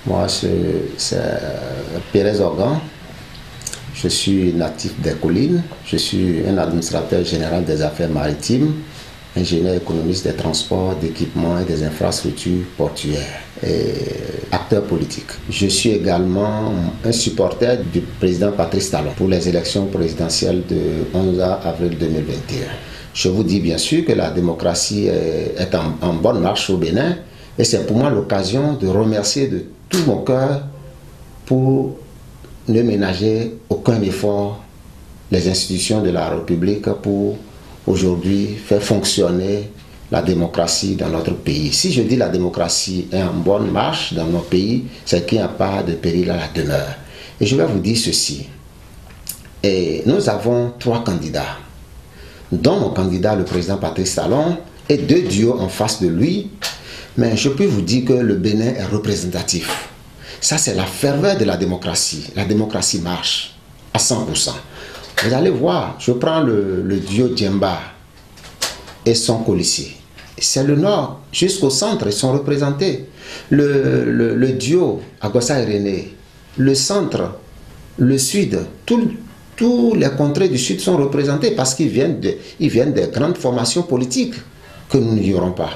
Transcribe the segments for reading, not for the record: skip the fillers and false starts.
Moi, c'est Pérez Organ. Je suis natif des collines. Je suis un administrateur général des affaires maritimes, ingénieur économiste des transports, d'équipements et des infrastructures portuaires et acteur politique. Je suis également un supporter du président Patrice Talon pour les élections présidentielles de 11 avril 2021. Je vous dis bien sûr que la démocratie est en bonne marche au Bénin et c'est pour moi l'occasion de remercier de tout mon cœur pour ne ménager aucun effort les institutions de la République pour aujourd'hui faire fonctionner la démocratie dans notre pays. Si je dis la démocratie est en bonne marche dans nos pays, c'est qu'il n'y a pas de péril à la demeure. Et je vais vous dire ceci. Et nous avons 3 candidats, dont mon candidat, le président Patrice Talon, et 2 duos en face de lui. Mais je peux vous dire que le Bénin est représentatif. Ça, c'est la ferveur de la démocratie. La démocratie marche à 100%. Vous allez voir, je prends le duo Djemba et son colissier. C'est le nord jusqu'au centre, ils sont représentés. Le duo Agossa et René, le centre, le sud, tous les contrées du sud sont représentés parce qu'ils viennent des grandes formations politiques que nous n'ignorons pas.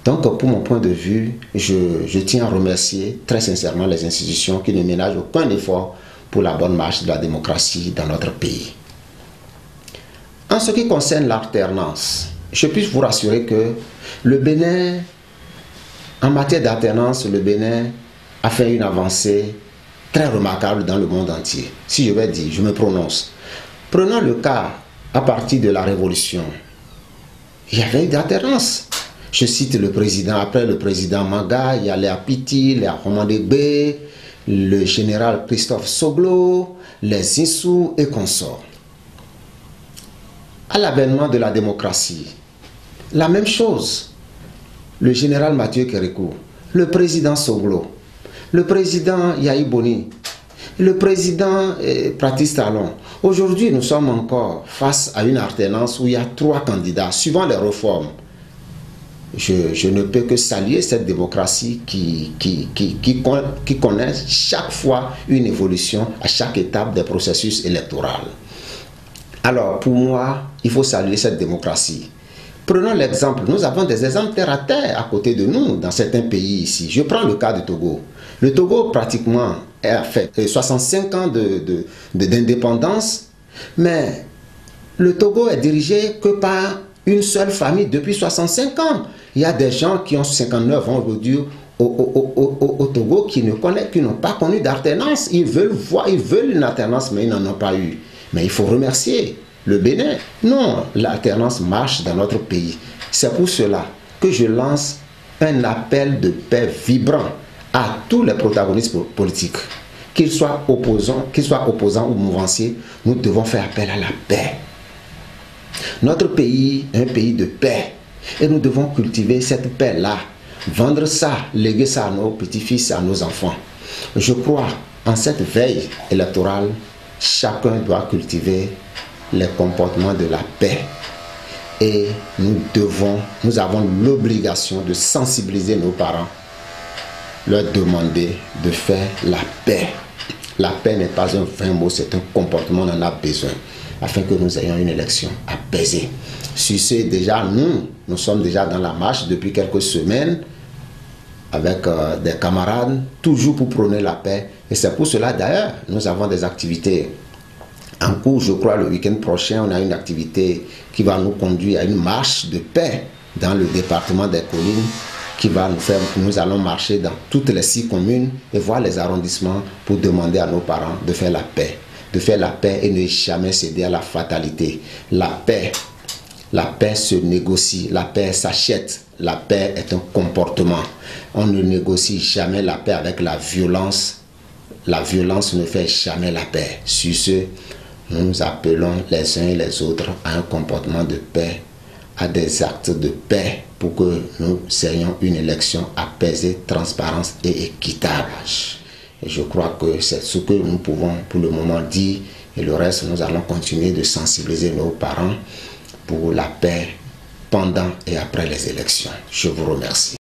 Donc, pour mon point de vue, je tiens à remercier très sincèrement les institutions qui ne ménagent aucun effort pour la bonne marche de la démocratie dans notre pays. En ce qui concerne l'alternance, je puis vous rassurer que le Bénin, en matière d'alternance, le Bénin a fait une avancée très remarquable dans le monde entier. Si je vais dire, je me prononce. Prenons le cas à partir de la Révolution. Il y avait une alternance. Je cite le président, après le président Maga, il y a les Apiti, les Akomandegbe, le général Christophe Soglo, les Insou et consorts. À l'avènement de la démocratie, la même chose. Le général Mathieu Kérékou, le président Soglo, le président Yahi Boni, le président Patrice Talon. Aujourd'hui, nous sommes encore face à une alternance où il y a 3 candidats, suivant les réformes. Je ne peux que saluer cette démocratie qui connaît chaque fois une évolution à chaque étape des processus électoraux. Alors, pour moi, il faut saluer cette démocratie. Prenons l'exemple, nous avons des exemples terre à terre à côté de nous dans certains pays ici. Je prends le cas du Togo. Le Togo, pratiquement, a fait 65 ans d'indépendance, mais le Togo est dirigé que par une seule famille depuis 65 ans. Il y a des gens qui ont 59 ans aujourd'hui au Togo qui n'ont pas connu d'alternance. Ils veulent une alternance, mais ils n'en ont pas eu. Mais il faut remercier le Bénin. Non, l'alternance marche dans notre pays. C'est pour cela que je lance un appel de paix vibrant à tous les protagonistes politiques. Qu'ils soient opposants ou mouvanciers, nous devons faire appel à la paix. Notre pays est un pays de paix et nous devons cultiver cette paix-là, vendre ça, léguer ça à nos petits-fils, à nos enfants. Je crois en cette veille électorale, chacun doit cultiver les comportements de la paix et nous avons l'obligation de sensibiliser nos parents, leur demander de faire la paix. La paix n'est pas un vain mot, c'est un comportement, on en a besoin afin que nous ayons une élection apaisée. Sur ce, déjà, nous sommes déjà dans la marche depuis quelques semaines avec des camarades, toujours pour prôner la paix. Et c'est pour cela, d'ailleurs, nous avons des activités en cours. Je crois le week-end prochain, on a une activité qui va nous conduire à une marche de paix dans le département des collines nous allons marcher dans toutes les 6 communes et voir les arrondissements pour demander à nos parents de faire la paix. De faire la paix et ne jamais céder à la fatalité. La paix se négocie, la paix s'achète, la paix est un comportement. On ne négocie jamais la paix avec la violence. La violence ne fait jamais la paix. Sur ce, nous appelons les uns et les autres à un comportement de paix, à des actes de paix pour que nous ayons une élection apaisée, transparente et équitable. Et je crois que c'est ce que nous pouvons pour le moment dire. Et le reste, nous allons continuer de sensibiliser nos parents pour la paix pendant et après les élections. Je vous remercie.